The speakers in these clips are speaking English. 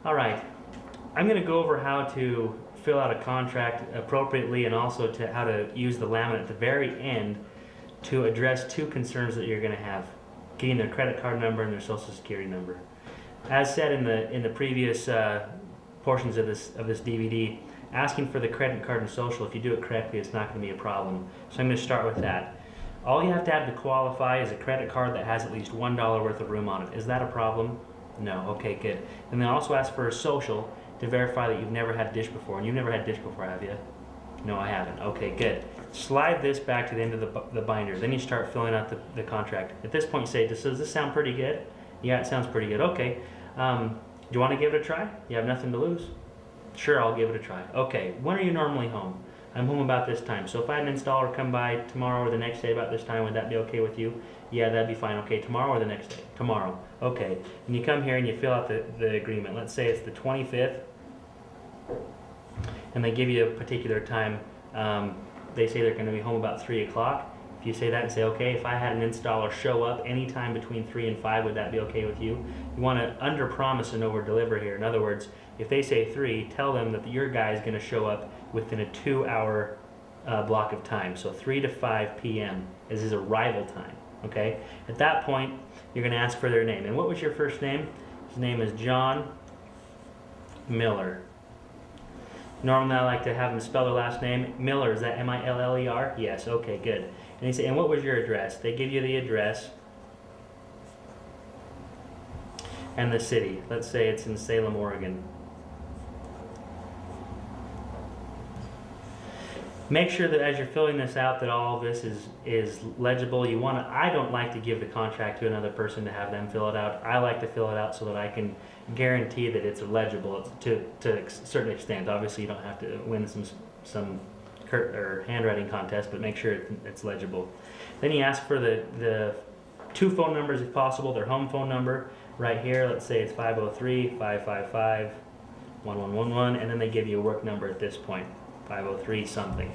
All right, I'm going to go over how to fill out a contract appropriately and also to how to use the laminate at the very end to address two concerns that you're going to have: getting their credit card number and their social security number. As said in the previous portions of this DVD, asking for the credit card and social, if you do it correctly, it's not going to be a problem. So I'm going to start with that. All you have to have to qualify is a credit card that has at least $1 worth of room on it. Is that a problem? No. Okay, good. And then also ask for a social to verify that you've never had dish before. And you've never had dish before, have you? No, I haven't. Okay, good. Slide this back to the end of the binder. Then you start filling out the contract. At this point, you say, does this sound pretty good? Yeah, it sounds pretty good. Okay. Do you want to give it a try? You have nothing to lose? Sure, I'll give it a try. Okay, when are you normally home? I'm home about this time. So if I had an installer come by tomorrow or the next day about this time, would that be okay with you? Yeah, that'd be fine. Okay, tomorrow or the next day? Tomorrow. Okay, and you come here and you fill out the agreement. Let's say it's the 25th, and they give you a particular time. They say they're going to be home about 3 o'clock. If you say that and say, okay, if I had an installer show up anytime between 3 and 5, would that be okay with you? You want to under promise and over deliver here. In other words, if they say 3, tell them that your guy is going to show up within a 2-hour block of time. So 3 to 5 p.m. is his arrival time. Okay? At that point, you're going to ask for their name. And what was your first name? His name is John Miller. Normally, I like to have them spell their last name. Miller, is that M-I-L-L-E-R? Yes, okay, good. And they say, and what was your address? They give you the address and the city. Let's say it's in Salem, Oregon. Make sure that as you're filling this out that all of this is legible. You want to, I don't like to give the contract to another person to have them fill it out. I like to fill it out so that I can guarantee that it's legible to a certain extent. Obviously, you don't have to win some handwriting contest, but make sure it's legible. Then you ask for the 2 phone numbers if possible, their home phone number right here. Let's say it's 503-555-1111, and then they give you a work number at this point, 503 something.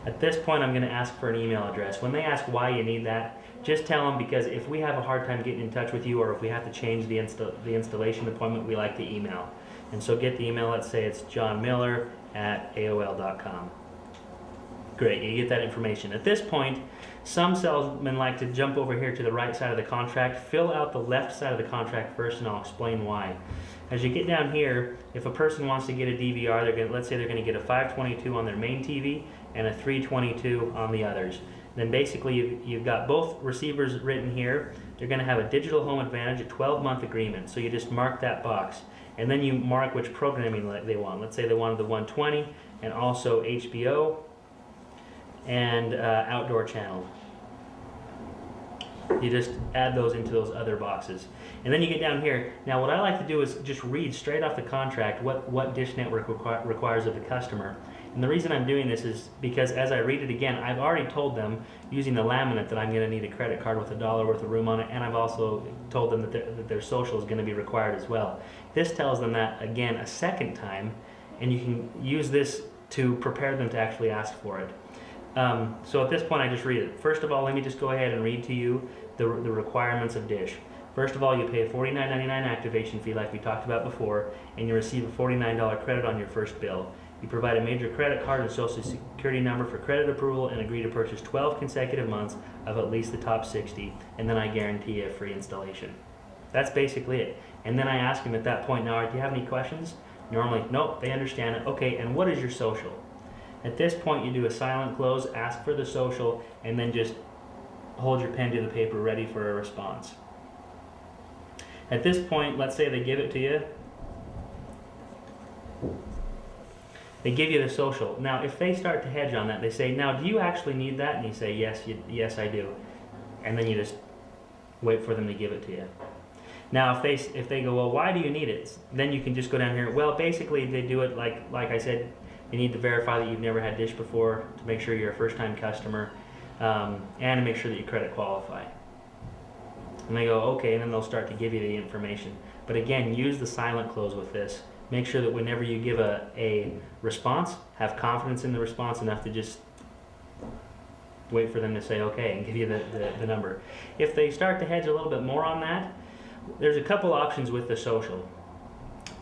At this point, I'm going to ask for an email address. When they ask why you need that, just tell them because if we have a hard time getting in touch with you or if we have to change the installation appointment, we like the email. And so get the email. Let's say it's johnmiller@aol.com. Great, you get that information. At this point, some salesmen like to jump over here to the right side of the contract, fill out the left side of the contract first, and I'll explain why. As you get down here, if a person wants to get a DVR, let's say they're going to get a 522 on their main TV and a 322 on the others. Then basically you've got both receivers written here. They're going to have a digital home advantage, a 12-month agreement. So you just mark that box. And then you mark which programming they want. Let's say they wanted the 120 and also HBO and outdoor channel. You just add those into those other boxes. And then you get down here. Now what I like to do is just read straight off the contract what Dish Network requires of the customer. And the reason I'm doing this is because as I read it again, I've already told them using the laminate that I'm going to need a credit card with $1 worth of room on it, and I've also told them that their social is going to be required as well. This tells them that again a second time, and you can use this to prepare them to actually ask for it. So at this point I just read it. First of all, let me just go ahead and read to you the requirements of Dish. First of all, you pay a $49.99 activation fee like we talked about before, and you receive a $49 credit on your first bill. You provide a major credit card and social security number for credit approval and agree to purchase 12 consecutive months of at least the top 60, and then I guarantee a free installation. That's basically it. And then I ask them at that point, now, do you have any questions? Normally, nope, they understand it. Okay, and what is your social? At this point, you do a silent close, ask for the social, and then just hold your pen to the paper ready for a response. At this point, let's say they give it to you. They give you the social. Now, if they start to hedge on that, they say, now, do you actually need that? And you say, yes, yes, I do. And then you just wait for them to give it to you. Now, if they go, well, why do you need it? Then you can just go down here. Well, basically, they do it like I said. You need to verify that you've never had Dish before to make sure you're a first-time customer, and to make sure that you credit qualify. And they go, okay, and then they'll start to give you the information. But again, use the silent close with this. Make sure that whenever you give a response, have confidence in the response enough to just wait for them to say okay and give you the number. If they start to hedge a little bit more on that, there's a couple options with the social.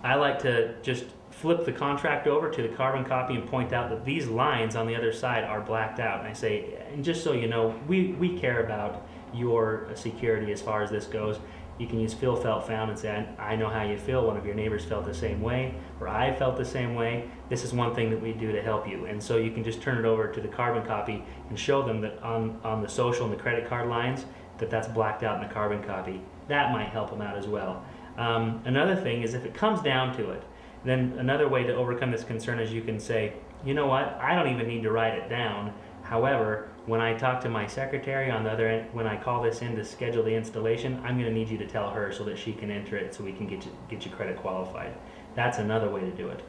I like to just flip the contract over to the carbon copy and point out that these lines on the other side are blacked out. And I say, and just so you know, we care about your security as far as this goes. You can use feel, felt, found and say, I know how you feel. One of your neighbors felt the same way, or I felt the same way. This is one thing that we do to help you. And so you can just turn it over to the carbon copy and show them that on the social and the credit card lines, that's blacked out in the carbon copy. That might help them out as well. Another thing is if it comes down to it, then another way to overcome this concern is you can say, you know what, I don't even need to write it down. However, when I talk to my secretary on the other end, when I call this in to schedule the installation, I'm going to need you to tell her so that she can enter it so we can get you credit qualified. That's another way to do it.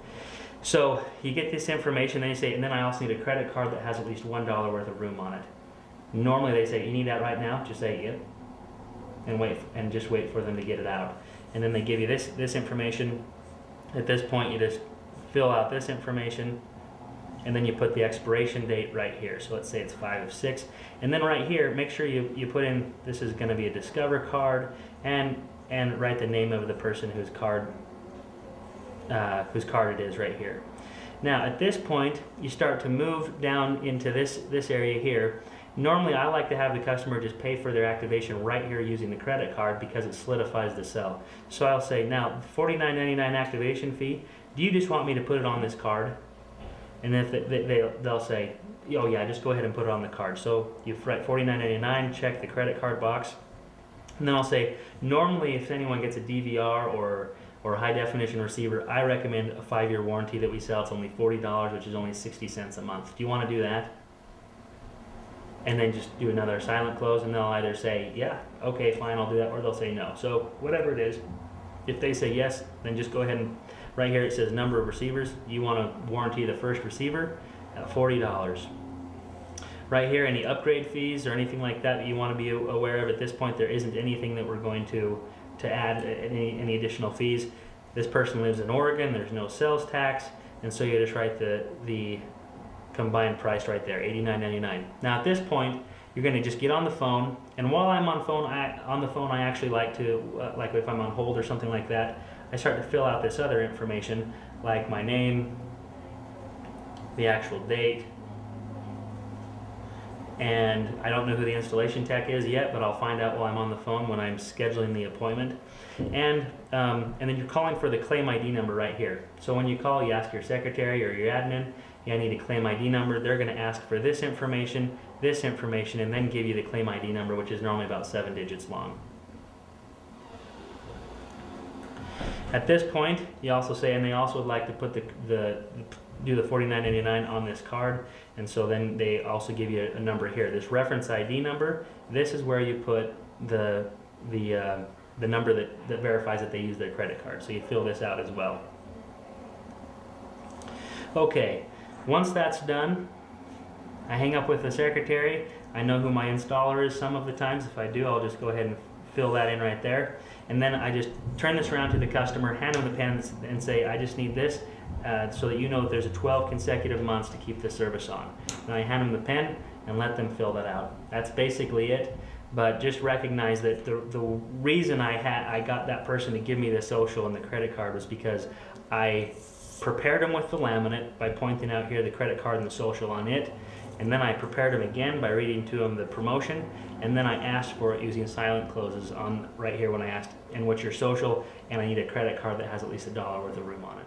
So you get this information, then you say, and then I also need a credit card that has at least $1 worth of room on it. Normally they say, you need that right now? Just say, yep, and just wait for them to get it out. And then they give you this information. At this point, you just fill out this information, and then you put the expiration date right here. So let's say it's 5/6. And then right here, make sure you put in, this is going to be a Discover card, and write the name of the person whose card it is right here. Now at this point, you start to move down into this area here. Normally I like to have the customer just pay for their activation right here using the credit card because it solidifies the sell. So I'll say, now $49.99 activation fee, do you just want me to put it on this card? And if they'll say, oh yeah, just go ahead and put it on the card. So you write $49.99, check the credit card box, and then I'll say, normally if anyone gets a DVR or a high definition receiver, I recommend a 5-year warranty that we sell. It's only $40, which is only 60 cents a month. Do you want to do that? And then just do another silent close, and they'll either say, yeah, okay, fine, I'll do that, or they'll say no. So whatever it is, if they say yes, then just go ahead and, right here it says number of receivers. You want to warranty the first receiver at $40. Right here, any upgrade fees or anything like that you want to be aware of. At this point, there isn't anything that we're going to add any additional fees. This person lives in Oregon, there's no sales tax, and so you just write the combined price right there, $89.99. Now at this point, you're going to just get on the phone, and while I'm on the phone, I actually like to, like if I'm on hold or something like that, I start to fill out this other information, like my name, the actual date, and I don't know who the installation tech is yet, but I'll find out while I'm on the phone when I'm scheduling the appointment. And then you're calling for the claim ID number right here. So when you call, you ask your secretary or your admin, yeah, I need a claim ID number. They're going to ask for this information, and then give you the claim ID number, which is normally about 7 digits long. At this point, you also say, and they also would like to put do the $49.99 on this card, and so then they also give you a number here. This reference ID number, this is where you put the number that verifies that they use their credit card. So you fill this out as well. Okay, once that's done, I hang up with the secretary. I know who my installer is some of the times. If I do, I'll just go ahead and fill that in right there. And then I just turn this around to the customer, hand them the pen, and say, I just need this so that you know that there's a 12 consecutive months to keep the service on. And I hand them the pen and let them fill that out. That's basically it. But just recognize that the reason I got that person to give me the social and the credit card was because I prepared them with the laminate by pointing out here the credit card and the social on it, and then I prepared them again by reading to them the promotion, and then I asked for it using silent closes on right here when I asked, and what's your social, and I need a credit card that has at least $1 worth of room on it.